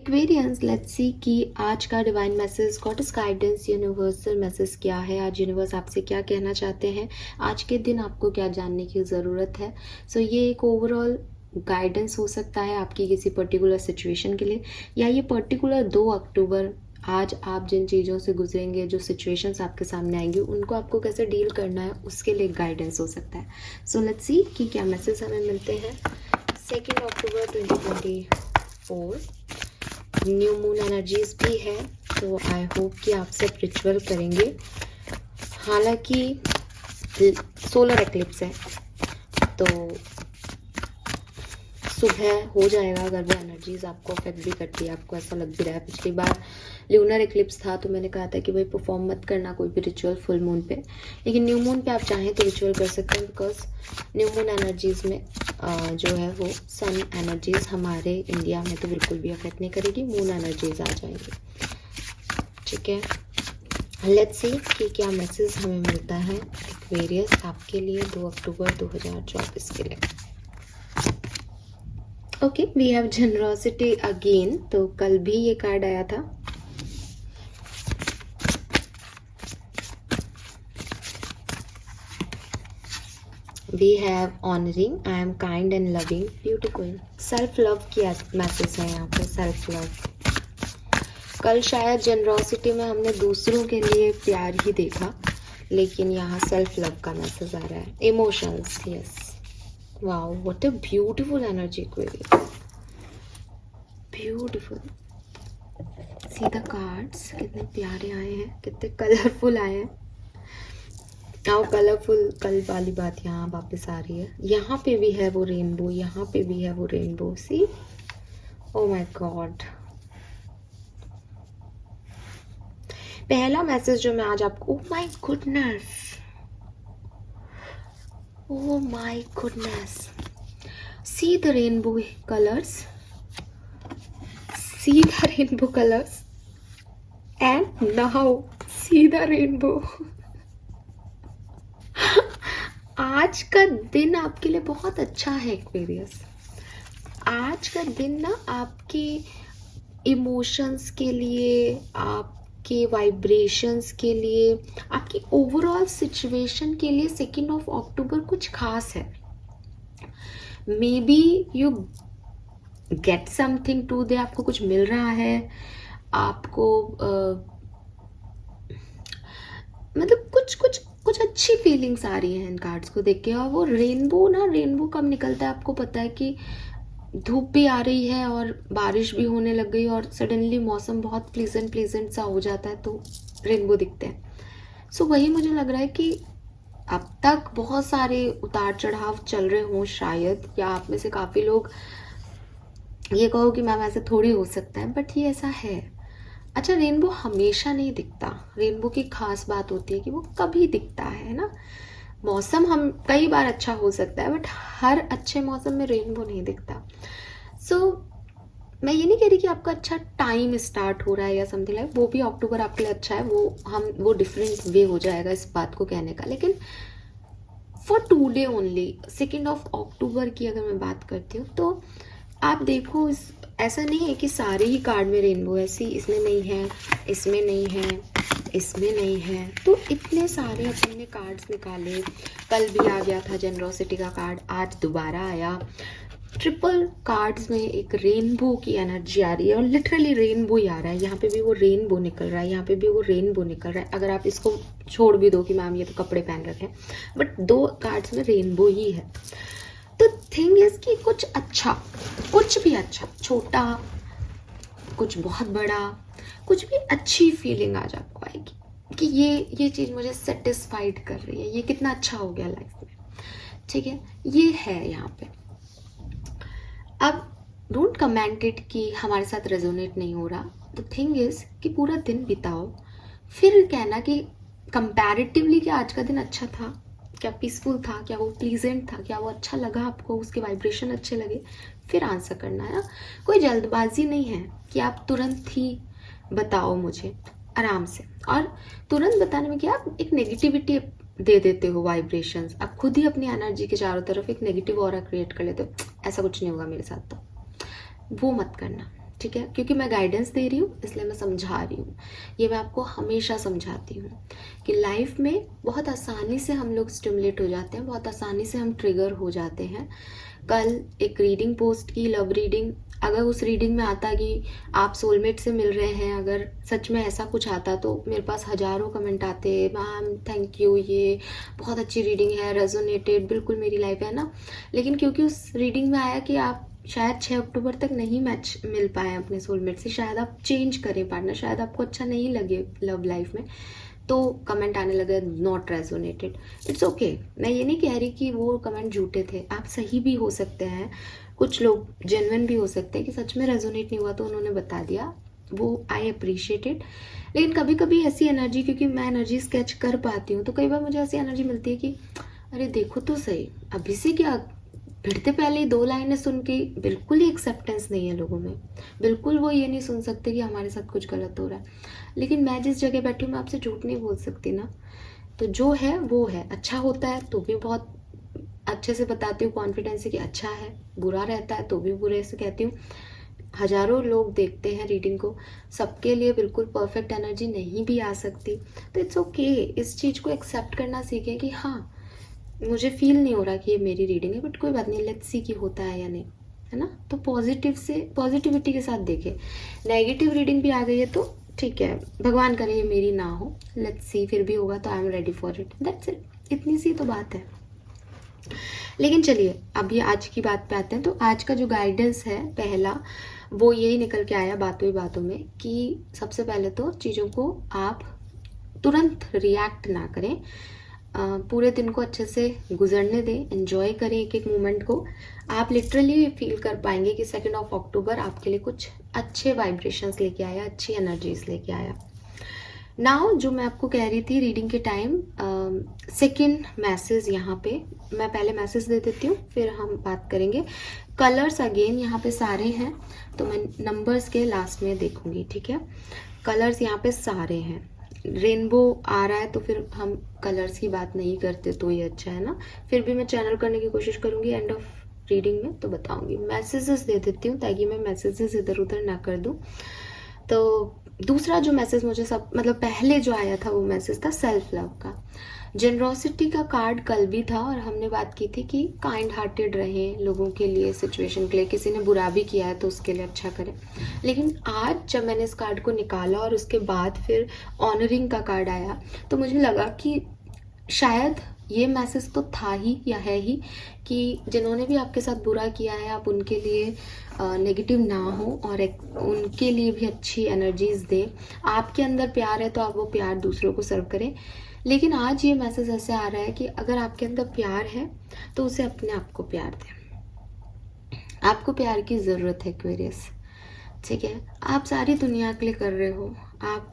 Aquarians, let's see कि आज का divine message, goddess guidance, universal message क्या है। आज यूनिवर्स आपसे क्या कहना चाहते हैं, आज के दिन आपको क्या जानने की ज़रूरत है। सो ये एक ओवरऑल गाइडेंस हो सकता है आपकी किसी पर्टिकुलर सिचुएशन के लिए, या ये पर्टिकुलर 2 अक्टूबर आज आप जिन चीज़ों से गुजरेंगे, जो सिचुएशंस आपके सामने आएंगी, उनको आपको कैसे डील करना है, उसके लिए गाइडेंस हो सकता है। सो लेट्स सी कि क्या मैसेज हमें मिलते हैं। 2 अक्टूबर 2024 न्यू मून एनर्जीज भी है, तो आई होप कि आप सब रिचुअल करेंगे। हालांकि सोलर एक्लिप्स है तो सुबह हो जाएगा अगर वो एनर्जीज आपको अफेक्ट भी करती है, आपको ऐसा लग भी रहा है। पिछली बार ल्यूनर एक्लिप्स था तो मैंने कहा था कि भाई परफॉर्म मत करना कोई भी रिचुअल फुल मून पे, लेकिन न्यू मून पे आप चाहें तो रिचुअल कर सकते हैं, बिकॉज न्यू मून एनर्जीज में जो है वो सन एनर्जीज हमारे इंडिया में तो बिल्कुल भी अफेक्ट नहीं करेगी, मून एनर्जीज आ जाएंगी। ठीक है, लेट्स सी कि क्या मैसेज हमें मिलता है एक्वेरियस आपके लिए 2 अक्टूबर 2024 के लिए। Okay, we have generosity again, तो कल भी ये कार्ड आया था। We have honouring, I am kind and loving, beautiful. Self love की मैसेज है यहाँ पे, सेल्फ लव। कल शायद जनरॉसिटी में हमने दूसरों के लिए प्यार ही देखा, लेकिन यहाँ सेल्फ लव का मैसेज आ रहा है। Emotions, yes, wow, what a beautiful energy Aquarius, beautiful. See the cards, कितने प्यारे आए हैं, कितने कलरफुल आए हैं। आओ, कलरफुल कल वाली बात यहाँ वापस आ रही है। यहाँ पे भी है वो रेनबो, यहाँ पे भी है वो rainbow, see, oh my god. पहला मैसेज जो मैं आज आपको, oh my goodness, oh my goodness, see the rainbow colors, see the rainbow colors, and now see the rainbow. आज का दिन आपके लिए बहुत अच्छा है एक्वेरियस। आज का दिन ना आपके इमोशंस के लिए, आपके वाइब्रेशंस के लिए, आपकी ओवरऑल सिचुएशन के लिए 2 अक्टूबर कुछ खास है। Maybe you get something today, आपको कुछ मिल रहा है, आपको मतलब कुछ अच्छी फीलिंग्स आ रही हैं इन कार्ड्स को देख के। और वो रेनबो कब निकलता है आपको पता है कि धूप भी आ रही है और बारिश भी होने लग गई और सडनली मौसम बहुत प्लीजेंट सा हो जाता है तो रेनबो दिखते हैं। सो वही मुझे लग रहा है कि अब तक बहुत सारे उतार चढ़ाव चल रहे हों शायद, या आप में से काफ़ी लोग ये कहो कि मैम ऐसे थोड़ी हो सकता है, बट ये ऐसा है। अच्छा, रेनबो हमेशा नहीं दिखता। रेनबो की खास बात होती है कि वो कभी दिखता है ना। मौसम हम कई बार अच्छा हो सकता है, बट हर अच्छे मौसम में रेनबो नहीं दिखता। सो मैं ये नहीं कह रही कि आपका अच्छा टाइम स्टार्ट हो रहा है या समथिंग लाइक, वो भी अक्टूबर आपके लिए अच्छा है, वो डिफरेंट वे हो जाएगा इस बात को कहने का। लेकिन फॉर टुडे ओनली 2 अक्टूबर की अगर मैं बात करती हूँ तो आप देखो, ऐसा नहीं है कि सारे ही कार्ड में रेनबो है। सी, इसमें नहीं है, इसमें नहीं है, इसमें नहीं है, तो इतने सारे अपन ने कार्ड्स निकाले। कल भी आ गया था जनरॉसिटी का कार्ड, आज दोबारा आया। ट्रिपल कार्ड्स में एक रेनबो की एनर्जी आ रही है, और लिटरली रेनबो ही आ रहा है। यहाँ पे भी वो रेनबो निकल रहा है, यहाँ पे भी वो रेनबो निकल रहा है। अगर आप इसको छोड़ भी दो कि मैम ये तो कपड़े पहन रखे हैं, बट 2 कार्ड्स में रेनबो ही है। तो थिंग इज कि कुछ अच्छा, कुछ भी अच्छा, छोटा, कुछ बहुत बड़ा, कुछ भी अच्छी फीलिंग आज आपको आएगी कि ये चीज़ मुझे सेटिस्फाइड कर रही है, ये कितना अच्छा हो गया लाइफ में। ठीक है, ये है यहाँ पे। अब डोंट कमेंट इट कि हमारे साथ रेजोनेट नहीं हो रहा। द थिंग इज कि पूरा दिन बिताओ, फिर कहना कि कंपैरेटिवली क्या आज का दिन अच्छा था, क्या पीसफुल था, क्या वो प्लीजेंट था, क्या वो अच्छा लगा आपको, उसके वाइब्रेशन अच्छे लगे, फिर आंसर करना है ना। कोई जल्दबाजी नहीं है कि आप तुरंत ही बताओ मुझे, आराम से। और तुरंत बताने में क्या आप एक नेगेटिविटी दे देते हो, वाइब्रेशंस, आप खुद ही अपनी एनर्जी के चारों तरफ एक नेगेटिव ऑरा क्रिएट कर लेते हो, ऐसा कुछ नहीं होगा मेरे साथ, तो वो मत करना। ठीक है, क्योंकि मैं गाइडेंस दे रही हूँ इसलिए मैं समझा रही हूँ। ये मैं आपको हमेशा समझाती हूँ कि लाइफ में बहुत आसानी से हम लोग स्टिमुलेट हो जाते हैं, बहुत आसानी से हम ट्रिगर हो जाते हैं। कल एक रीडिंग पोस्ट की, लव रीडिंग, अगर उस रीडिंग में आता कि आप सोलमेट से मिल रहे हैं, अगर सच में ऐसा कुछ आता तो मेरे पास हज़ारों कमेंट आते, मैम थैंक यू, ये बहुत अच्छी रीडिंग है, रेजोनेटेड, बिल्कुल मेरी लाइफ है ना। लेकिन क्योंकि उस रीडिंग में आया कि आप शायद 6 अक्टूबर तक नहीं मैच मिल पाए अपने सोलमेट से, शायद आप चेंज करें पार्टनर, शायद आपको अच्छा नहीं लगे लव लाइफ में, तो कमेंट आने लगे नॉट रेजोनेटेड। इट्स ओके, मैं ये नहीं कह रही कि वो कमेंट झूठे थे, आप सही भी हो सकते हैं, कुछ लोग जेन्युइन भी हो सकते हैं कि सच में रेजोनेट नहीं हुआ तो उन्होंने बता दिया, वो आई अप्रिशिएट इट। लेकिन कभी कभी ऐसी एनर्जी, क्योंकि मैं एनर्जी स्केच कर पाती हूँ, तो कई बार मुझे ऐसी एनर्जी मिलती है कि अरे देखो तो सही, अभी से क्या, भिड़ते पहले ही 2 लाइनें सुन के बिल्कुल ही एक्सेप्टेंस नहीं है लोगों में, बिल्कुल वो ये नहीं सुन सकते कि हमारे साथ कुछ गलत हो रहा है। लेकिन मैं जिस जगह बैठी हूँ मैं आपसे झूठ नहीं बोल सकती ना, तो जो है वो है, अच्छा होता है तो भी बहुत अच्छे से बताती हूँ कॉन्फिडेंस से कि अच्छा है, बुरा रहता है तो भी बुरे से कहती हूँ। हजारों लोग देखते हैं रीडिंग को, सबके लिए बिल्कुल परफेक्ट एनर्जी नहीं भी आ सकती, तो इट्स ओके, इस चीज़ को एक्सेप्ट करना सीखें कि हाँ मुझे फील नहीं हो रहा कि ये मेरी रीडिंग है, बट कोई बात नहीं, लेट्स सी कि होता है या नहीं, है ना। तो पॉजिटिविटी के साथ देखें। नेगेटिव रीडिंग भी आ गई है तो ठीक है, भगवान करे ये मेरी ना हो, लेट्स सी, फिर भी होगा तो I am ready for it, that's it, इतनी सी तो बात है। लेकिन चलिए अभी आज की बात पे आते हैं। तो आज का जो गाइडेंस है पहला, वो यही निकल के आया बातों ही बातों में कि सबसे पहले तो चीज़ों को आप तुरंत रिएक्ट ना करें, पूरे दिन को अच्छे से गुजरने दें, एंजॉय करें एक एक मोमेंट को। आप लिटरली फील कर पाएंगे कि 2 अक्टूबर आपके लिए कुछ अच्छे वाइब्रेशंस लेके आया, अच्छी एनर्जीज लेके आया। नाउ जो मैं आपको कह रही थी रीडिंग के टाइम, सेकेंड मैसेज यहाँ पे, मैं पहले मैसेज दे देती हूँ फिर हम बात करेंगे। कलर्स अगेन यहाँ पे सारे हैं, तो मैं नंबर्स के लास्ट में देखूंगी, ठीक है। कलर्स यहाँ पे सारे हैं, रेनबो आ रहा है तो फिर हम कलर्स की बात नहीं करते तो ये अच्छा है ना। फिर भी मैं चैनल करने की कोशिश करूंगी एंड ऑफ रीडिंग में, तो बताऊंगी। मैसेजेस दे देती हूँ ताकि मैं मैसेजेस इधर उधर ना कर दूँ। तो दूसरा जो मैसेज मुझे सब मतलब पहले जो आया था वो मैसेज था सेल्फ लव का। जेनरोसिटी का कार्ड कल भी था और हमने बात की थी कि काइंड हार्टेड रहें लोगों के लिए, सिचुएशन के लिए, किसी ने बुरा भी किया है तो उसके लिए अच्छा करें। लेकिन आज जब मैंने इस कार्ड को निकाला और उसके बाद फिर ऑनरिंग का कार्ड आया, तो मुझे लगा कि शायद ये मैसेज तो था ही या है ही कि जिन्होंने भी आपके साथ बुरा किया है आप उनके लिए नेगेटिव ना हो और उनके लिए भी अच्छी एनर्जीज दें। आपके अंदर प्यार है तो आप वो प्यार दूसरों को सर्व करें। लेकिन आज ये मैसेज ऐसे आ रहा है कि अगर आपके अंदर प्यार है तो उसे अपने आप को प्यार दें। आपको प्यार की ज़रूरत है एक्वेरियस, ठीक है। आप सारी दुनिया के लिए कर रहे हो। आप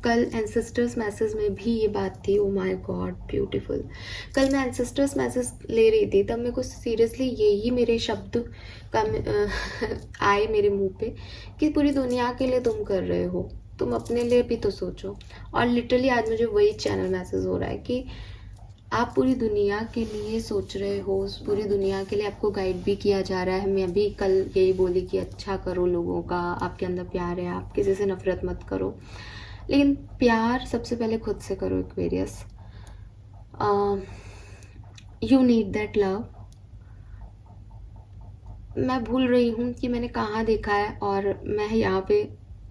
कल एंसेस्टर्स मैसेज में भी ये बात थी, ओ माय गॉड ब्यूटीफुल। कल मैं एंसेस्टर्स मैसेज ले रही थी तब मेरे को सीरियसली यही मेरे शब्द का आए मेरे मुंह पे कि पूरी दुनिया के लिए तुम कर रहे हो, तुम अपने लिए भी तो सोचो। और लिटरली आज मुझे वही चैनल मैसेज हो रहा है कि आप पूरी दुनिया के लिए सोच रहे हो, पूरी दुनिया के लिए आपको गाइड भी किया जा रहा है। मैं भी कल यही बोली कि अच्छा करो लोगों का, आपके अंदर प्यार है, आप किसी से नफरत मत करो, लेकिन प्यार सबसे पहले खुद से करो Aquarius. You need that love. मैं भूल रही हूँ कि मैंने कहाँ देखा है और मैं यहाँ पे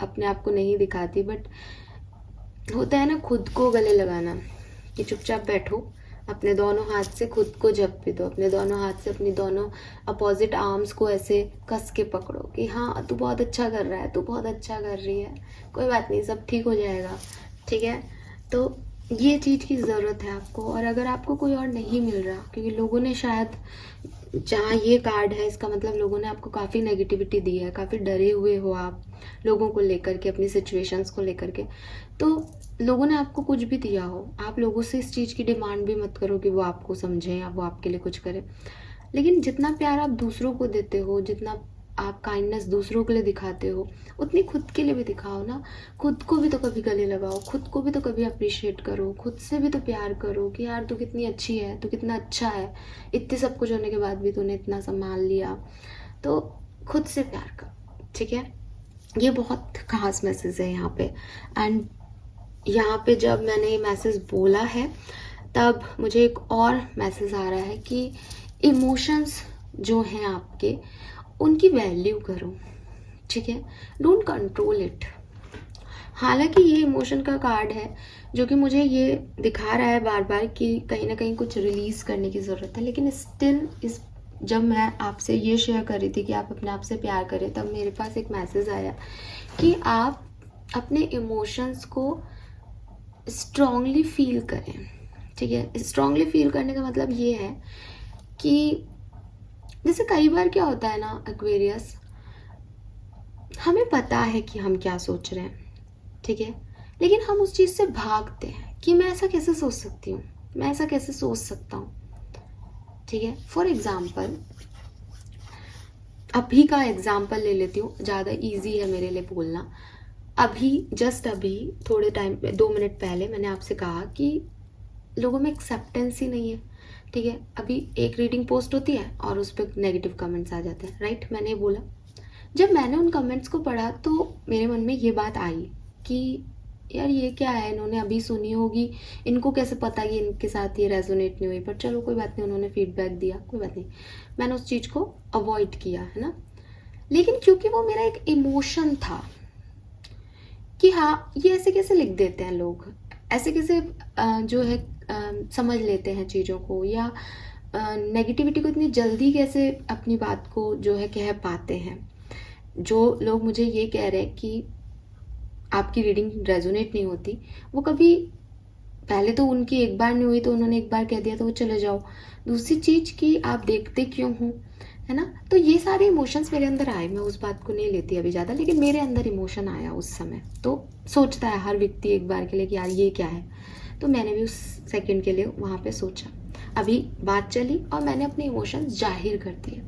अपने आप को नहीं दिखाती, बट होता है ना खुद को गले लगाना, कि चुपचाप बैठो, अपने दोनों हाथ से खुद को जप दो, अपने दोनों हाथ से अपनी दोनों अपोजिट आर्म्स को ऐसे कस के पकड़ो कि हाँ तू बहुत अच्छा कर रहा है, तू बहुत अच्छा कर रही है, कोई बात नहीं, सब ठीक हो जाएगा, ठीक है। तो ये चीज़ की ज़रूरत है आपको। और अगर आपको कोई और नहीं मिल रहा, क्योंकि लोगों ने शायद, जहाँ ये कार्ड है इसका मतलब लोगों ने आपको काफ़ी नेगेटिविटी दी है, काफ़ी डरे हुए हो आप लोगों को लेकर के, अपनी सिचुएशंस को लेकर के, तो लोगों ने आपको कुछ भी दिया हो, आप लोगों से इस चीज़ की डिमांड भी मत करो कि वो आपको समझें या वो आपके लिए कुछ करें। लेकिन जितना प्यार आप दूसरों को देते हो, जितना आप काइंडनेस दूसरों के लिए दिखाते हो, उतनी खुद के लिए भी दिखाओ ना। खुद को भी तो कभी गले लगाओ, खुद को भी तो कभी अप्रिशिएट करो, खुद से भी तो प्यार करो कि यार तू कितनी अच्छी है, तू कितना अच्छा है, इतने सब कुछ होने के बाद भी तूने इतना संभाल लिया। तो खुद से प्यार करो, ठीक है। ये बहुत खास मैसेज है यहाँ पे। एंड यहाँ पे जब मैंने ये मैसेज बोला है तब मुझे एक और मैसेज आ रहा है कि इमोशंस जो हैं आपके, उनकी वैल्यू करो, ठीक है, डोंट कंट्रोल इट। हालांकि ये इमोशन का कार्ड है जो कि मुझे ये दिखा रहा है बार बार कि कहीं ना कहीं कुछ रिलीज करने की ज़रूरत है, लेकिन स्टिल इस जब मैं आपसे ये शेयर कर रही थी कि आप अपने आप से प्यार करें, तब मेरे पास एक मैसेज आया कि आप अपने इमोशंस को स्ट्रांगली फील करें, ठीक है। स्ट्रांगली फील करने का मतलब ये है कि जैसे कई बार क्या होता है ना एक्वेरियस, हमें पता है कि हम क्या सोच रहे हैं, ठीक है, लेकिन हम उस चीज़ से भागते हैं कि मैं ऐसा कैसे सोच सकती हूँ, मैं ऐसा कैसे सोच सकता हूँ, ठीक है। फॉर एग्जाम्पल, अभी का एग्जाम्पल ले लेती हूँ, ज़्यादा इजी है मेरे लिए बोलना। अभी जस्ट अभी थोड़े टाइम 2 मिनट पहले मैंने आपसे कहा कि लोगों में एक्सेप्टेंस ही नहीं है, ठीक है। अभी एक रीडिंग पोस्ट होती है और उस पर नेगेटिव कमेंट्स आ जाते हैं, राइट, मैंने ये बोला। जब मैंने उन कमेंट्स को पढ़ा तो मेरे मन में ये बात आई कि यार ये क्या है, इन्होंने अभी सुनी होगी, इनको कैसे पता कि इनके साथ ये रेजोनेट नहीं हुई, पर चलो कोई बात नहीं, उन्होंने फीडबैक दिया, कोई बात नहीं, मैंने उस चीज़ को अवॉइड किया, है ना। लेकिन क्योंकि वो मेरा एक इमोशन था कि हाँ ये ऐसे कैसे लिख देते हैं लोग, ऐसे कैसे जो है समझ लेते हैं चीज़ों को, या नेगेटिविटी को इतनी जल्दी कैसे अपनी बात को जो है कह पाते हैं। जो लोग मुझे ये कह रहे हैं कि आपकी रीडिंग रेजोनेट नहीं होती, वो कभी पहले तो उनकी एक बार नहीं हुई तो उन्होंने एक बार कह दिया तो वो चले जाओ। दूसरी चीज़ कि आप देखते क्यों हो, है ना। तो ये सारे इमोशंस मेरे अंदर आए, मैं उस बात को नहीं लेती अभी ज़्यादा, लेकिन मेरे अंदर इमोशन आया उस समय। तो सोचता है हर व्यक्ति एक बार के लिए कि यार ये क्या है, तो मैंने भी उस सेकंड के लिए वहाँ पे सोचा। अभी बात चली और मैंने अपने इमोशंस जाहिर कर दिए,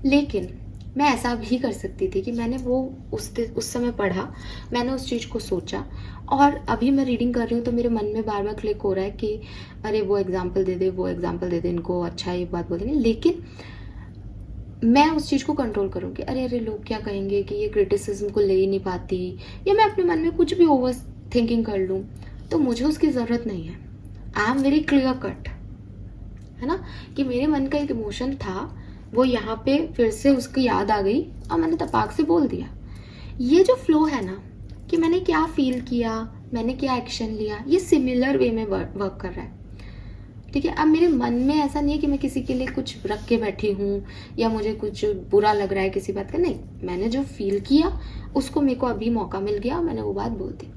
लेकिन मैं ऐसा भी कर सकती थी कि मैंने वो उस समय पढ़ा, मैंने उस चीज़ को सोचा, और अभी मैं रीडिंग कर रही हूँ तो मेरे मन में बार बार क्लिक हो रहा है कि अरे वो एग्जाम्पल दे दे, वो एग्जाम्पल दे दे, इनको अच्छा ये बात बोल देंगे। लेकिन मैं उस चीज़ को कंट्रोल करूँगी, अरे अरे लोग क्या कहेंगे कि ये क्रिटिसिज्म को ले ही नहीं पाती, या मैं अपने मन में कुछ भी ओवर थिंकिंग कर लूँ, तो मुझे उसकी ज़रूरत नहीं है। I am very clear cut, है ना, कि मेरे मन का एक इमोशन था, वो यहाँ पे फिर से उसकी याद आ गई और मैंने तपाक से बोल दिया। ये जो फ्लो है ना, कि मैंने क्या फील किया, मैंने क्या एक्शन लिया, ये सिमिलर वे में वर्क कर रहा है, ठीक है। अब मेरे मन में ऐसा नहीं है कि मैं किसी के लिए कुछ रख के बैठी हूँ या मुझे कुछ बुरा लग रहा है किसी बात का, नहीं, मैंने जो फील किया उसको मेरे को अभी मौका मिल गया, मैंने वो बात बोल दी।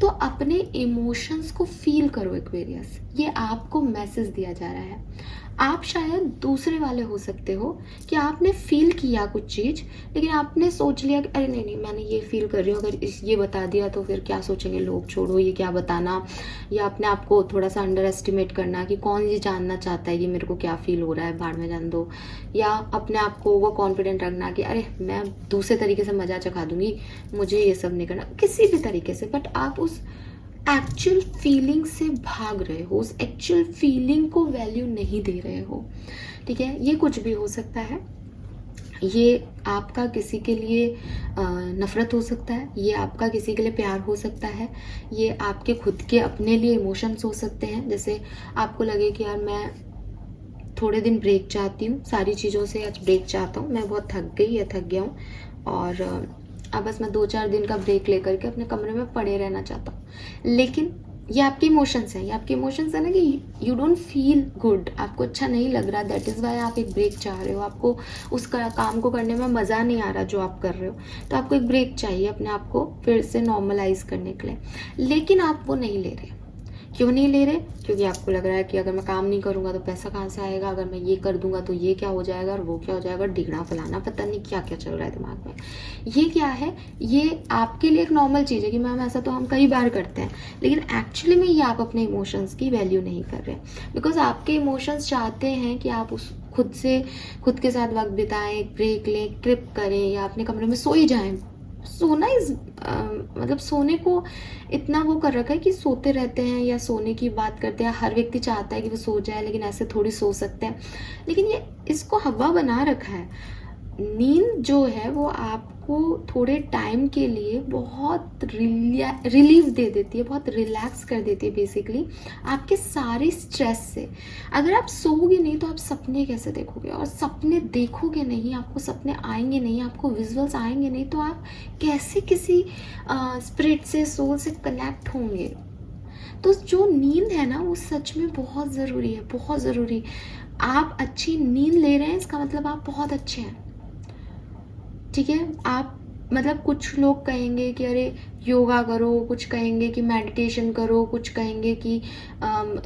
तो अपने इमोशंस को फील करो एक्वेरियस, ये आपको मैसेज दिया जा रहा है। आप शायद दूसरे वाले हो सकते हो कि आपने फील किया कुछ चीज़, लेकिन आपने सोच लिया कि अरे नहीं नहीं मैंने ये फील कर रही हूँ, अगर ये बता दिया तो फिर क्या सोचेंगे लोग, छोड़ो ये क्या बताना, या अपने आप को थोड़ा सा अंडर एस्टिमेट करना कि कौन ये जानना चाहता है कि मेरे को क्या फील हो रहा है, भाड़ में जान दो, या अपने आप को वो कॉन्फिडेंट रखना कि अरे मैं दूसरे तरीके से मजा चखा दूंगी, मुझे ये सब नहीं करना, किसी भी तरीके से। बट आप उस एक्चुअल फीलिंग से भाग रहे हो, उस एक्चुअल फीलिंग को वैल्यू नहीं दे रहे हो, ठीक है। ये कुछ भी हो सकता है, ये आपका किसी के लिए नफ़रत हो सकता है, ये आपका किसी के लिए प्यार हो सकता है, ये आपके खुद के अपने लिए इमोशंस हो सकते हैं। जैसे आपको लगे कि यार मैं थोड़े दिन ब्रेक चाहती हूँ, सारी चीज़ों से आज ब्रेक चाहता हूँ, मैं बहुत थक गई या थक गया हूँ, और अब बस मैं 2-4 दिन का ब्रेक लेकर के अपने कमरे में पड़े रहना चाहता हूँ। लेकिन ये आपके इमोशंस हैं, ये आपके इमोशंस है ना कि यू डोंट फील गुड, आपको अच्छा नहीं लग रहा, दैट इज़ वाई आप एक ब्रेक चाह रहे हो, आपको उस काम को करने में मज़ा नहीं आ रहा जो आप कर रहे हो, तो आपको एक ब्रेक चाहिए अपने आप को फिर से नॉर्मलाइज करने के लिए। लेकिन आप वो नहीं ले रहे, क्यों नहीं ले रहे, क्योंकि आपको लग रहा है कि अगर मैं काम नहीं करूँगा तो पैसा कहाँ से आएगा, अगर मैं ये कर दूंगा तो ये क्या हो जाएगा और वो क्या हो जाएगा, डिगना फलाना, पता नहीं क्या क्या चल रहा है दिमाग में। ये क्या है, ये आपके लिए एक नॉर्मल चीज़ है कि मैम ऐसा तो हम कई बार करते हैं, लेकिन एक्चुअली में ये आप अपने इमोशंस की वैल्यू नहीं कर रहे, बिकॉज आपके इमोशंस चाहते हैं कि आप उस खुद के साथ वक्त बिताएं, ब्रेक लें, ट्रिप करें, या अपने कमरे में सो ही जाएं। सोना इज मतलब सोने को इतना वो कर रखा है कि सोते रहते हैं या सोने की बात करते हैं, हर व्यक्ति चाहता है कि वो सो जाए, लेकिन ऐसे थोड़ी सो सकते हैं, लेकिन ये इसको हवा बना रखा है। नींद जो है वो आप आपको थोड़े टाइम के लिए बहुत रिलीफ दे देती है, बहुत रिलैक्स कर देती है बेसिकली आपके सारे स्ट्रेस से। अगर आप सोओगे नहीं तो आप सपने कैसे देखोगे, और सपने देखोगे नहीं, आपको सपने आएंगे नहीं, आपको विजुअल्स आएंगे नहीं, तो आप कैसे किसी स्पिरिट से, सोल से कनेक्ट होंगे। तो जो नींद है ना वो सच में बहुत ज़रूरी है, बहुत ज़रूरी। आप अच्छी नींद ले रहे हैं इसका मतलब आप बहुत अच्छे हैं, ठीक है। आप मतलब कुछ लोग कहेंगे कि अरे योगा करो, कुछ कहेंगे कि मेडिटेशन करो, कुछ कहेंगे कि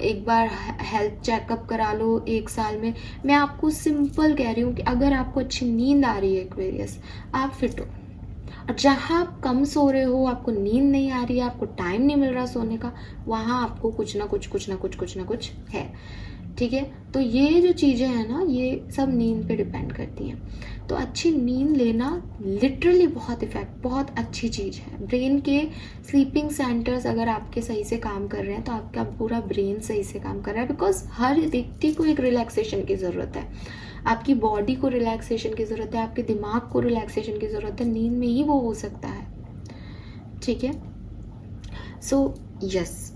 एक बार हेल्थ चेकअप करा लो 1 साल में। मैं आपको सिंपल कह रही हूँ कि अगर आपको अच्छी नींद आ रही है एक्वेरियस, आप फिट हो। और जहाँ आप कम सो रहे हो, आपको नींद नहीं आ रही है, आपको टाइम नहीं मिल रहा सोने का, वहाँ आपको कुछ ना कुछ है, ठीक है। तो ये जो चीज़ें हैं ना, ये सब नींद पे डिपेंड करती हैं। तो अच्छी नींद लेना लिटरली बहुत अच्छी चीज़ है। ब्रेन के स्लीपिंग सेंटर्स अगर आपके सही से काम कर रहे हैं तो आपका पूरा ब्रेन सही से काम कर रहा है, बिकॉज हर व्यक्ति को एक रिलैक्सेशन की ज़रूरत है। आपकी बॉडी को रिलैक्सेशन की ज़रूरत है, आपके दिमाग को रिलैक्सेशन की ज़रूरत है, नींद में ही वो हो सकता है, ठीक है। सो यस,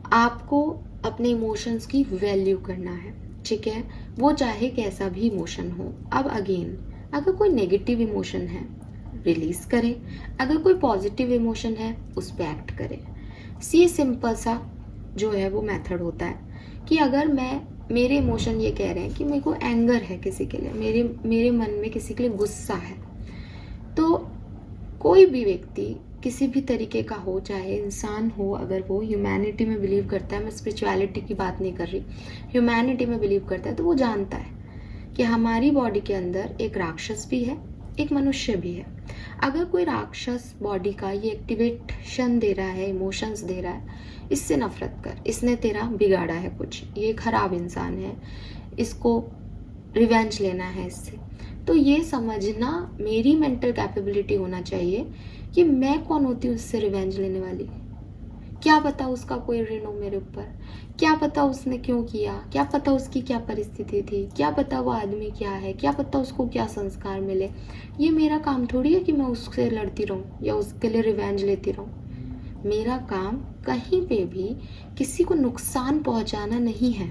आपको अपने इमोशंस की वैल्यू करना है, ठीक है, वो चाहे कैसा भी इमोशन हो। अब अगेन, अगर कोई नेगेटिव इमोशन है रिलीज करें, अगर कोई पॉजिटिव इमोशन है उस पर एक्ट करें। ये सिंपल सा जो है वो मेथड होता है कि अगर मेरे इमोशन ये कह रहे हैं कि मेरे को एंगर है किसी के लिए, मेरे मन में किसी के लिए गुस्सा है, तो कोई भी व्यक्ति किसी भी तरीके का हो, चाहे इंसान हो, अगर वो ह्यूमैनिटी में बिलीव करता है, मैं स्पिरिचुअलिटी की बात नहीं कर रही, ह्यूमैनिटी में बिलीव करता है, तो वो जानता है कि हमारी बॉडी के अंदर एक राक्षस भी है, एक मनुष्य भी है। अगर कोई राक्षस बॉडी का ये एक्टिवेशन दे रहा है, इमोशंस दे रहा है, इससे नफरत कर, इसने तेरा बिगाड़ा है कुछ, ये खराब इंसान है, इसको रिवेंज लेना है इससे, तो ये समझना मेरी मेंटल कैपेबिलिटी होना चाहिए कि मैं कौन होती हूँ इससे रिवेंज लेने वाली। क्या पता उसका कोई ऋण हो मेरे ऊपर, क्या पता उसने क्यों किया, क्या पता उसकी क्या परिस्थिति थी, क्या पता वो आदमी क्या है, क्या पता उसको क्या संस्कार मिले। ये मेरा काम थोड़ी है कि मैं उससे लड़ती रहूँ या उसके लिए रिवेंज लेती रहूँ। मेरा काम कहीं पे भी किसी को नुकसान पहुँचाना नहीं है।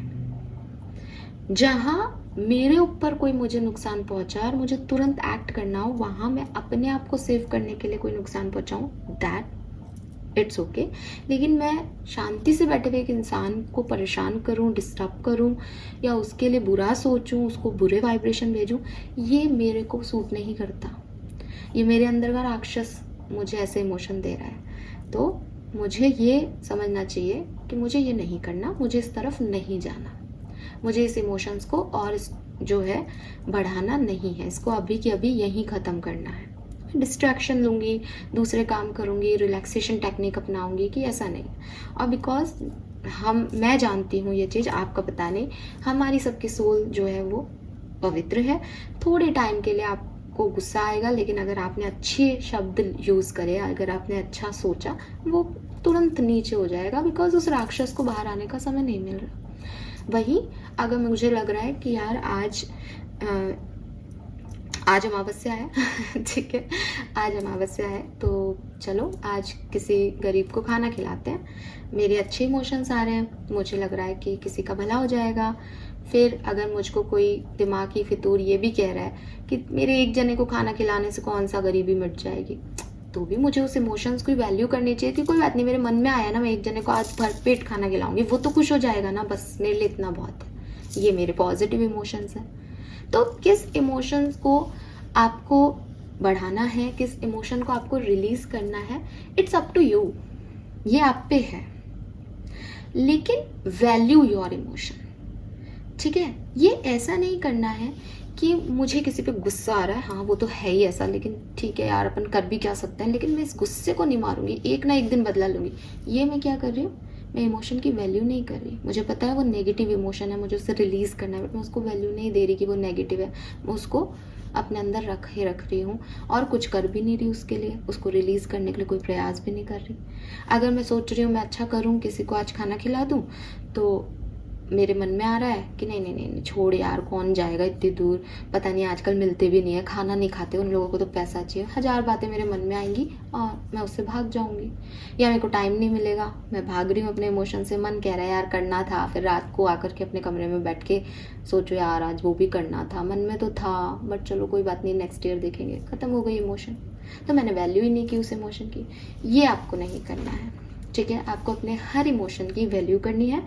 जहाँ मेरे ऊपर कोई मुझे नुकसान पहुंचा और मुझे तुरंत एक्ट करना हो, वहाँ मैं अपने आप को सेव करने के लिए कोई नुकसान पहुंचाऊं, दैट इट्स ओके। लेकिन मैं शांति से बैठे हुए एक इंसान को परेशान करूं, डिस्टर्ब करूं, या उसके लिए बुरा सोचूं, उसको बुरे वाइब्रेशन भेजूं, ये मेरे को सूट नहीं करता। ये मेरे अंदर का राक्षस मुझे ऐसे इमोशन दे रहा है, तो मुझे ये समझना चाहिए कि मुझे ये नहीं करना, मुझे इस तरफ नहीं जाना, मुझे इस इमोशंस को और जो है बढ़ाना नहीं है, इसको अभी के अभी यहीं ख़त्म करना है। डिस्ट्रैक्शन लूँगी, दूसरे काम करूँगी, रिलैक्सेशन टेक्निक अपनाऊँगी कि ऐसा नहीं। और बिकॉज मैं जानती हूँ ये चीज़, आपका पता नहीं, हमारी सबकी सोल जो है वो पवित्र है। थोड़े टाइम के लिए आपको गुस्सा आएगा, लेकिन अगर आपने अच्छे शब्द यूज़ करे, अगर आपने अच्छा सोचा, वो तुरंत नीचे हो जाएगा, बिकॉज उस राक्षस को बाहर आने का समय नहीं मिल रहा। वहीं अगर मुझे लग रहा है कि यार आज अमावस्या है ठीक है, आज अमावस्या है, तो चलो आज किसी गरीब को खाना खिलाते हैं, मेरे अच्छे इमोशंस आ रहे हैं, मुझे लग रहा है कि किसी का भला हो जाएगा। फिर अगर मुझको कोई दिमागी फितूर ये भी कह रहा है कि मेरे एक जने को खाना खिलाने से कौन सा गरीबी मिट जाएगी, तो भी मुझे उस इमोशंस की वैल्यू करनी चाहिए कि कोई बात नहीं, मेरे मन में आया ना, मैं एक जने को आज भर पेट खाना खिलाऊंगी, वो तो खुश हो जाएगा ना, बस मेरे लिए इतना बहुत है। ये मेरे पॉजिटिव इमोशंस हैं। तो किस इमोशंस को आपको बढ़ाना है, किस इमोशन को आपको रिलीज करना है, इट्स अप टू यू, ये आप पे है। लेकिन वैल्यू योर इमोशन, ठीक है। ये ऐसा नहीं करना है कि मुझे किसी पे गुस्सा आ रहा है, हाँ वो तो है ही ऐसा, लेकिन ठीक है यार, अपन कर भी क्या सकते हैं, लेकिन मैं इस गुस्से को नहीं मारूंगी, एक ना एक दिन बदला लूंगी। ये मैं क्या कर रही हूँ, मैं इमोशन की वैल्यू नहीं कर रही। मुझे पता है वो नेगेटिव इमोशन है, मुझे उससे रिलीज करना है, बट मैं उसको वैल्यू नहीं दे रही कि वो नेगेटिव है, मैं उसको अपने अंदर रख रही हूँ और कुछ कर भी नहीं रही उसके लिए, उसको रिलीज करने के लिए कोई प्रयास भी नहीं कर रही। अगर मैं सोच रही हूँ मैं अच्छा करूँ, किसी को आज खाना खिला दूँ, तो मेरे मन में आ रहा है कि नहीं नहीं नहीं नहीं, छोड़ यार, कौन जाएगा इतनी दूर, पता नहीं आजकल मिलते भी नहीं है, खाना नहीं खाते उन लोगों को तो पैसा चाहिए, हजार बातें मेरे मन में आएंगी और मैं उससे भाग जाऊंगी। या मेरे को टाइम नहीं मिलेगा, मैं भाग रही हूँ अपने इमोशन से, मन कह रहा है यार करना था, फिर रात को आकर के अपने कमरे में बैठ के सोचो यार आज वो भी करना था, मन में तो था बट चलो कोई बात नहीं, नेक्स्ट ईयर देखेंगे, ख़त्म हो गई इमोशन। तो मैंने वैल्यू ही नहीं की उस इमोशन की। ये आपको नहीं करना है, ठीक है। आपको अपने हर इमोशन की वैल्यू करनी है,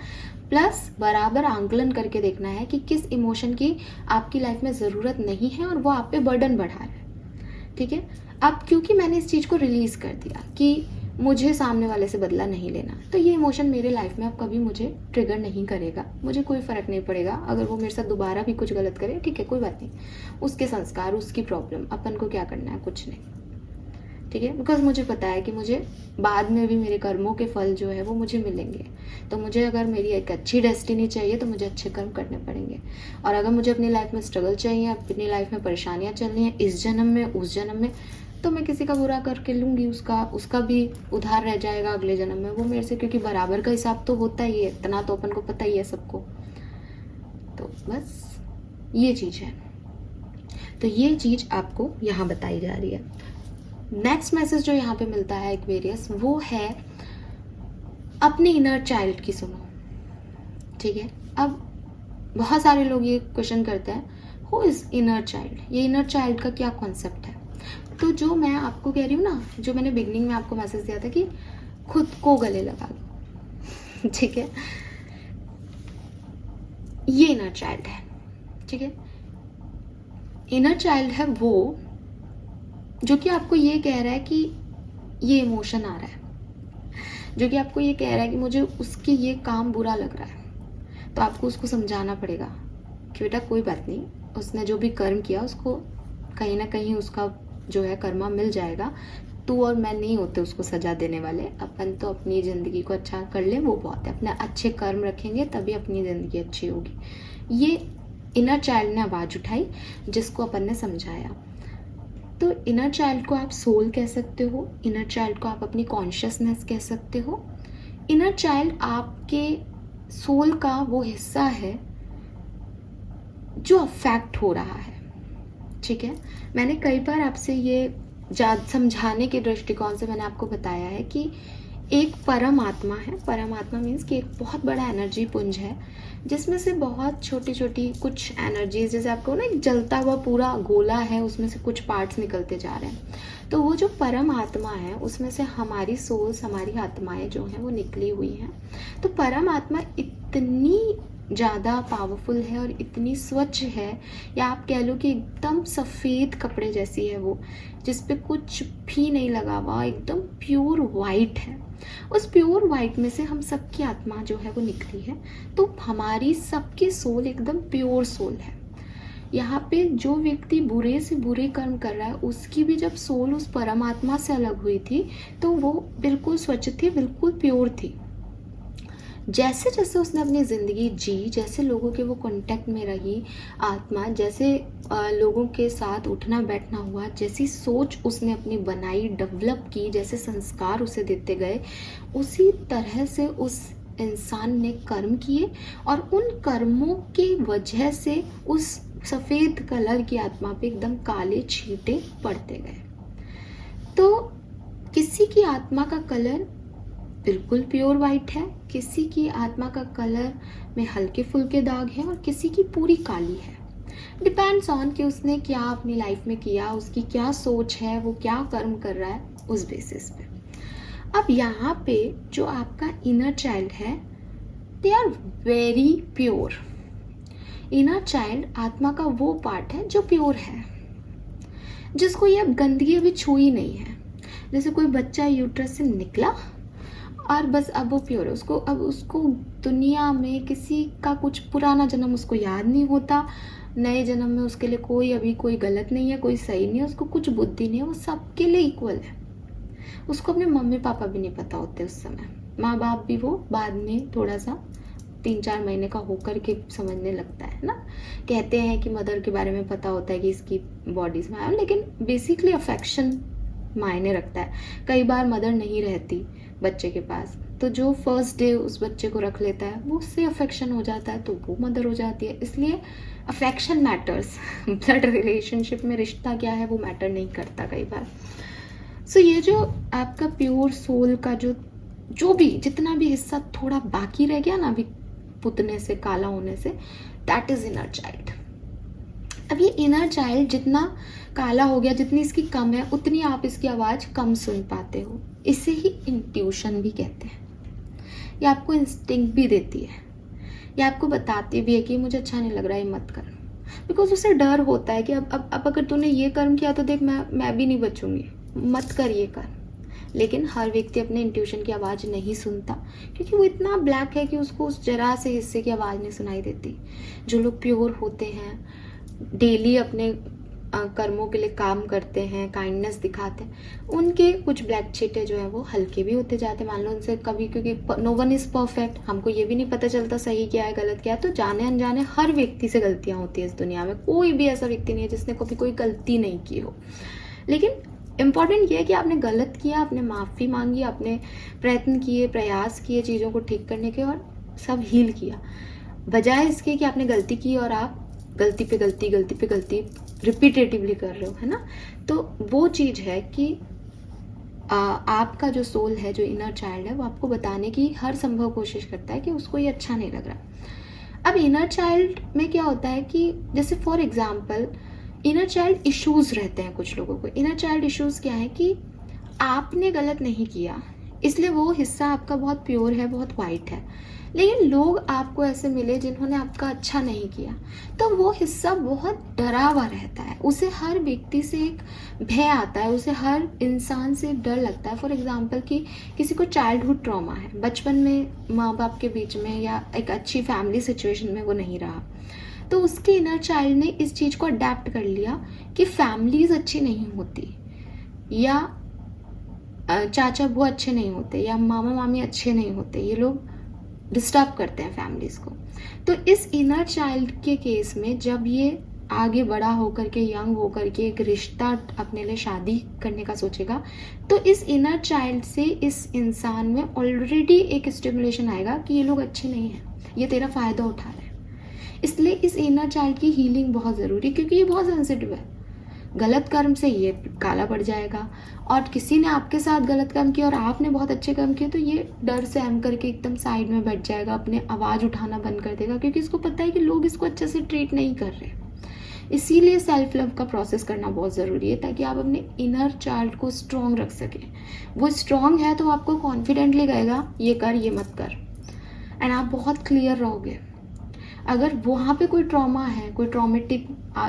प्लस बराबर आंकलन करके देखना है कि किस इमोशन की आपकी लाइफ में ज़रूरत नहीं है और वो आप पे बर्डन बढ़ा रहा है, ठीक है। अब क्योंकि मैंने इस चीज़ को रिलीज़ कर दिया कि मुझे सामने वाले से बदला नहीं लेना, तो ये इमोशन मेरे लाइफ में अब कभी मुझे ट्रिगर नहीं करेगा, मुझे कोई फ़र्क नहीं पड़ेगा अगर वो मेरे साथ दोबारा भी कुछ गलत करे, ठीक है, कोई बात नहीं, उसके संस्कार, उसकी प्रॉब्लम, अपन को क्या करना है, कुछ नहीं, ठीक है। बिकॉज मुझे पता है कि मुझे बाद में भी मेरे कर्मों के फल जो है वो मुझे मिलेंगे। तो मुझे अगर मेरी एक अच्छी डेस्टिनी चाहिए तो मुझे अच्छे कर्म करने पड़ेंगे, और अगर मुझे अपनी लाइफ में स्ट्रगल चाहिए, अपनी लाइफ में परेशानियाँ चलनी है इस जन्म में उस जन्म में, तो मैं किसी का बुरा करके लूँगी, उसका भी उधार रह जाएगा अगले जन्म में वो मेरे से, क्योंकि बराबर का हिसाब तो होता ही है, इतना तो अपन को पता ही है सबको। तो बस ये चीज़ है, तो ये चीज़ आपको यहाँ बताई जा रही है। नेक्स्ट मैसेज जो यहाँ पे मिलता है एक्वेरियस, वो है अपने इनर चाइल्ड की सुनो, ठीक है। अब बहुत सारे लोग ये क्वेश्चन करते हैं हु इज़ इनर चाइल्ड, ये इनर चाइल्ड का क्या कॉन्सेप्ट है। तो जो मैं आपको कह रही हूँ ना, जो मैंने बिगनिंग में आपको मैसेज दिया था कि खुद को गले लगा दो, ठीक है, ये इनर चाइल्ड है, ठीक है। इनर चाइल्ड है वो जो कि आपको ये कह रहा है कि ये इमोशन आ रहा है, जो कि आपको ये कह रहा है कि मुझे उसके ये काम बुरा लग रहा है, तो आपको उसको समझाना पड़ेगा कि बेटा कोई बात नहीं, उसने जो भी कर्म किया उसको कहीं ना कहीं उसका जो है कर्मा मिल जाएगा, तू और मैं नहीं होते उसको सजा देने वाले, अपन तो अपनी ज़िंदगी को अच्छा कर ले वो बहुत है, अपने अच्छे कर्म रखेंगे तभी अपनी ज़िंदगी अच्छी होगी। ये इनर चाइल्ड ने आवाज़ उठाई जिसको अपन ने समझाया। तो इनर चाइल्ड को आप सोल कह सकते हो, इनर चाइल्ड को आप अपनी कॉन्शियसनेस कह सकते हो। इनर चाइल्ड आपके सोल का वो हिस्सा है जो अफेक्ट हो रहा है, ठीक है। मैंने कई बार आपसे ये समझाने के दृष्टिकोण से मैंने आपको बताया है कि एक परमात्मा है, परमात्मा मीन्स कि एक बहुत बड़ा एनर्जी पुंज है जिसमें से बहुत छोटी छोटी कुछ एनर्जीज, जैसे आपको ना एक जलता हुआ पूरा गोला है उसमें से कुछ पार्ट्स निकलते जा रहे हैं, तो वो जो परमात्मा है उसमें से हमारी सोल्स, हमारी आत्माएं जो हैं वो निकली हुई हैं। तो परमात्मा इतनी ज़्यादा पावरफुल है और इतनी स्वच्छ है, या आप कह लो कि एकदम सफ़ेद कपड़े जैसी है वो, जिस पे कुछ भी नहीं लगा हुआ, एकदम प्योर वाइट है। उस प्योर वाइट में से हम सबकी आत्मा जो है वो निकली है, तो हमारी सबकी सोल एकदम प्योर सोल है। यहाँ पे जो व्यक्ति बुरे से बुरे कर्म कर रहा है उसकी भी जब सोल उस परमात्मा से अलग हुई थी तो वो बिल्कुल स्वच्छ थी, बिल्कुल प्योर थी। जैसे जैसे उसने अपनी ज़िंदगी जी, जैसे लोगों के वो कांटेक्ट में रही आत्मा, जैसे लोगों के साथ उठना बैठना हुआ, जैसी सोच उसने अपनी बनाई, डेवलप की, जैसे संस्कार उसे देते गए, उसी तरह से उस इंसान ने कर्म किए और उन कर्मों की वजह से उस सफ़ेद कलर की आत्मा पे एकदम काले छींटे पड़ते गए। तो किसी की आत्मा का कलर बिल्कुल प्योर वाइट है, किसी की आत्मा का कलर में हल्के फुल्के दाग हैं और किसी की पूरी काली है। डिपेंड्स ऑन कि उसने क्या अपनी लाइफ में किया, उसकी क्या सोच है, वो क्या कर्म कर रहा है, उस बेसिस पे। अब यहाँ पे जो आपका इनर चाइल्ड है, they are very pure. Inner child आत्मा का वो पार्ट है जो प्योर है, जिसको ये अब गंदगी अभी छुई नहीं है। जैसे कोई बच्चा यूट्रस से निकला और बस अब वो प्योर है, उसको दुनिया में किसी का कुछ पुराना जन्म उसको याद नहीं होता, नए जन्म में उसके लिए कोई गलत नहीं है, कोई सही नहीं है, उसको कुछ बुद्धि नहीं है, वो सबके लिए इक्वल है। उसको अपने मम्मी पापा भी नहीं पता होते उस समय, माँ बाप भी वो बाद में थोड़ा सा 3-4 महीने का होकर के समझने लगता है ना। कहते हैं कि मदर के बारे में पता होता है कि इसकी बॉडीज में आया, लेकिन बेसिकली अफेक्शन मायने रखता है। कई बार मदर नहीं रहती बच्चे के पास, तो जो फर्स्ट डे उस बच्चे को रख लेता है वो उससे अफेक्शन हो जाता है, तो वो मदर हो जाती है। इसलिए अफेक्शन मैटर्स। ब्लड रिलेशनशिप में रिश्ता क्या है वो मैटर नहीं करता कई बार। सो ये जो आपका प्योर सोल का जो भी जितना भी हिस्सा थोड़ा बाकी रह गया ना अभी पुतने से, काला होने से, दैट इज इनर चाइल्ड। अब ये इनर चाइल्ड जितना काला हो गया, जितनी इसकी कम है, उतनी आप इसकी आवाज़ कम सुन पाते हो। इसे ही इंट्यूशन भी कहते हैं। ये आपको इंस्टिंक्ट भी देती है, ये आपको बताती भी है कि मुझे अच्छा नहीं लग रहा है, मत कर। बिकॉज उसे डर होता है कि अब अगर तूने ये कर्म किया तो देख मैं भी नहीं बचूंगी, मत कर ये कर। लेकिन हर व्यक्ति अपने इंट्यूशन की आवाज़ नहीं सुनता, क्योंकि वो इतना ब्लैक है कि उसको उस जरा से हिस्से की आवाज़ नहीं सुनाई देती। जो लोग प्योर होते हैं, डेली अपने कर्मों के लिए काम करते हैं, काइंडनेस दिखाते हैं, उनके कुछ ब्लैक चीटे जो है वो हल्के भी होते जाते हैं। मान लो उनसे कभी, क्योंकि नो वन इज़ परफेक्ट, हमको ये भी नहीं पता चलता सही क्या है गलत क्या है, तो जाने अनजाने हर व्यक्ति से गलतियाँ होती है इस दुनिया में। कोई भी ऐसा व्यक्ति नहीं है जिसने कभी कोई गलती नहीं की हो। लेकिन इम्पॉर्टेंट ये है कि आपने गलत किया, आपने माफ़ी मांगी, आपने प्रयत्न किए, प्रयास किए चीज़ों को ठीक करने के, और सब हील किया, बजाय इसके कि आपने गलती की और आप गलती पे गलती रिपीटेटिवली कर रहे हो, है ना। तो वो चीज़ है कि आपका जो सोल है, जो इनर चाइल्ड है, वो आपको बताने की हर संभव कोशिश करता है कि उसको ये अच्छा नहीं लग रहा। अब इनर चाइल्ड में क्या होता है कि जैसे for example inner child issues रहते हैं कुछ लोगों को। इनर चाइल्ड इश्यूज क्या है कि आपने गलत नहीं किया, इसलिए वो हिस्सा आपका बहुत प्योर है, बहुत वाइट है, लेकिन लोग आपको ऐसे मिले जिन्होंने आपका अच्छा नहीं किया, तो वो हिस्सा बहुत डरा हुआ रहता है। उसे हर व्यक्ति से एक भय आता है, उसे हर इंसान से डर लगता है। फॉर एग्जाम्पल कि किसी को चाइल्डहुड ट्रॉमा है, बचपन में माँ बाप के बीच में या एक अच्छी फैमिली सिचुएशन में वो नहीं रहा, तो उसके इनर चाइल्ड ने इस चीज़ को अडेप्ट कर लिया कि फैमिलीज अच्छी नहीं होती, या चाचा बुआ अच्छे नहीं होते, या मामा मामी अच्छे नहीं होते, ये लोग डिस्टर्ब करते हैं फैमिलीज को। तो इस इनर चाइल्ड के केस में जब ये आगे बड़ा होकर के, यंग होकर के एक रिश्ता अपने लिए शादी करने का सोचेगा, तो इस इनर चाइल्ड से इस इंसान में ऑलरेडी एक स्टिमुलेशन आएगा कि ये लोग अच्छे नहीं हैं, ये तेरा फ़ायदा उठा रहे हैं। इसलिए इस इनर चाइल्ड की हीलिंग बहुत ज़रूरी है, क्योंकि ये बहुत सेंसिटिव है। गलत कर्म से ये काला पड़ जाएगा, और किसी ने आपके साथ गलत काम किया और आपने बहुत अच्छे काम किए, तो ये डर से सहम करके एकदम साइड में बैठ जाएगा, अपने आवाज़ उठाना बंद कर देगा, क्योंकि इसको पता है कि लोग इसको अच्छे से ट्रीट नहीं कर रहे। इसीलिए सेल्फ लव का प्रोसेस करना बहुत ज़रूरी है, ताकि आप अपने इनर चाइल्ड को स्ट्रॉन्ग रख सकें। वो स्ट्रॉन्ग है तो आपको कॉन्फिडेंटली कहेगा ये कर, ये मत कर, एंड आप बहुत क्लियर रहोगे। अगर वहाँ पे कोई ट्रॉमा है, कोई ट्रॉमेटिक,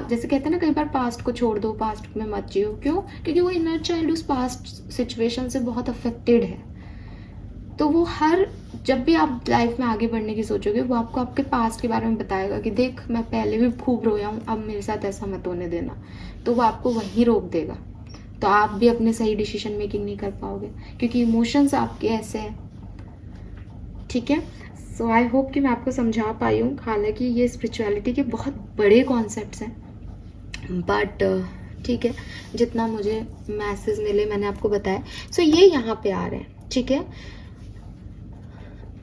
जैसे कहते हैं ना कई बार पास्ट को छोड़ दो, पास्ट में मत जियो, क्यों? क्योंकि वो इनर चाइल्ड उस पास्ट सिचुएशन से बहुत अफेक्टेड है। तो वो जब भी आप लाइफ में आगे बढ़ने की सोचोगे, वो आपको आपके पास्ट के बारे में बताएगा कि देख मैं पहले भी खूब रोया हूँ, अब मेरे साथ ऐसा मत होने देना। तो वो आपको वहीं रोक देगा, तो आप भी अपने सही डिसीजन मेकिंग नहीं कर पाओगे, क्योंकि इमोशंस आपके ऐसे हैं। ठीक है, सो आई होप कि मैं आपको समझा पाई हूँ। हालांकि ये स्पिरिचुअलिटी के बहुत बड़े कॉन्सेप्ट्स हैं, बट ठीक है, जितना मुझे मैसेज मिले मैंने आपको बताया। सो ये यहाँ पे आ रहे हैं, ठीक है।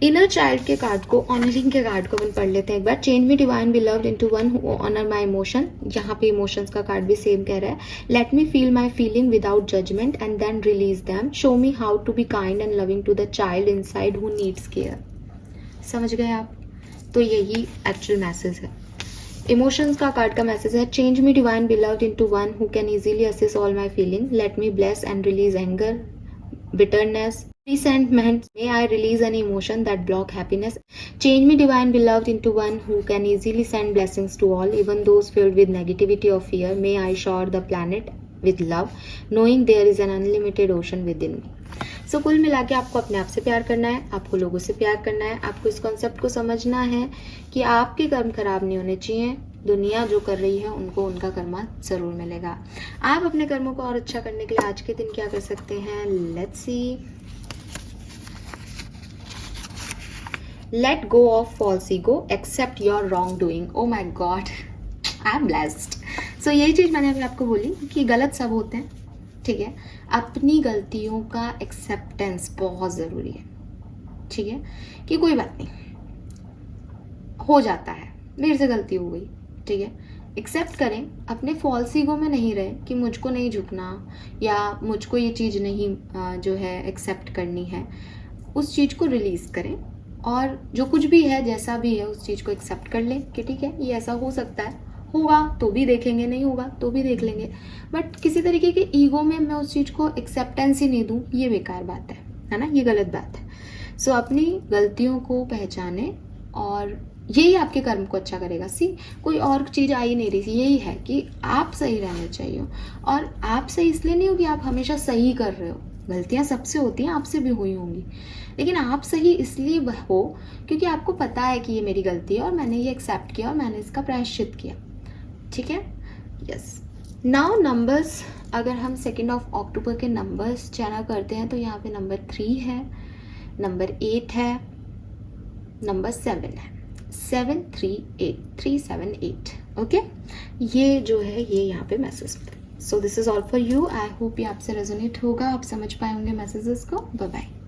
इनर चाइल्ड के कार्ड को, ऑनरिंग के कार्ड को अपन पढ़ लेते हैं एक बार। Change me divine beloved into one who honour my emotion. यहाँ पे इमोशंस का कार्ड भी सेम कह रहा है। Let me feel my feeling without judgement and then release them. Show me how to be kind and loving to the child inside who needs care. समझ गए आप? तो यही एक्चुअल मैसेज है। इमोशंस का कार्ड का मैसेज है, change me divine beloved into one who can easily access all my feeling. Let me bless and release anger, bitterness, resentment. May I release any emotion that block happiness. Change me divine beloved into one who can easily send blessings to all, even those filled with negativity or fear. May I shower the planet with love, knowing there is an unlimited ocean within me. So कुल मिला के आपको अपने आप से प्यार करना है, आपको लोगों से प्यार करना है, आपको इस कॉन्सेप्ट को समझना है कि आपके कर्म खराब नहीं होने चाहिए। दुनिया जो कर रही है उनको उनका कर्मा जरूर मिलेगा। आप अपने कर्मों को और अच्छा करने के लिए आज के दिन क्या कर सकते हैं? Let's see. Let go of false ego, accept your wrong doing. Oh my god, I am blessed. So यही चीज़ मैंने अभी आपको बोली कि गलत सब होते हैं, ठीक है। अपनी गलतियों का एक्सेप्टेंस बहुत ज़रूरी है, ठीक है, कि कोई बात नहीं, हो जाता है, मेरे से गलती हो गई, ठीक है। एक्सेप्ट करें, अपने फॉल्स ईगो में नहीं रहे कि मुझको नहीं झुकना या मुझको ये चीज़ नहीं जो है एक्सेप्ट करनी है। उस चीज़ को रिलीज़ करें और जो कुछ भी है, जैसा भी है, उस चीज़ को एक्सेप्ट कर लें कि ठीक है, ये ऐसा हो सकता है, होगा तो भी देखेंगे, नहीं होगा तो भी देख लेंगे। बट किसी तरीके के ईगो में मैं उस चीज़ को एक्सेप्टेंस ही नहीं दूँ, ये बेकार बात है ना, ये गलत बात है। सो अपनी गलतियों को पहचाने और यही आपके कर्म को अच्छा करेगा। कोई और चीज़ आ ही नहीं रही थी, यही है कि आप सही रहने चाहिए। और आप सही इसलिए नहीं हो कि आप हमेशा सही कर रहे हो, गलतियाँ सबसे होती हैं, आपसे भी हुई होंगी, लेकिन आप सही इसलिए हो क्योंकि आपको पता है कि ये मेरी गलती है और मैंने ये एक्सेप्ट किया और मैंने इसका प्रायश्चित किया, ठीक है। यस, नाउ नंबर्स, अगर हम 2 अक्टूबर के नंबर्स चैनल करते हैं तो यहाँ पे नंबर 3 है, नंबर 8 है, नंबर 7 है, 738 ओके। ये जो है ये यहाँ पे message. So this is all for you. I hope ये आपसे रेजोनेट होगा, आप समझ पाए होंगे मैसेजेस को। Bye bye.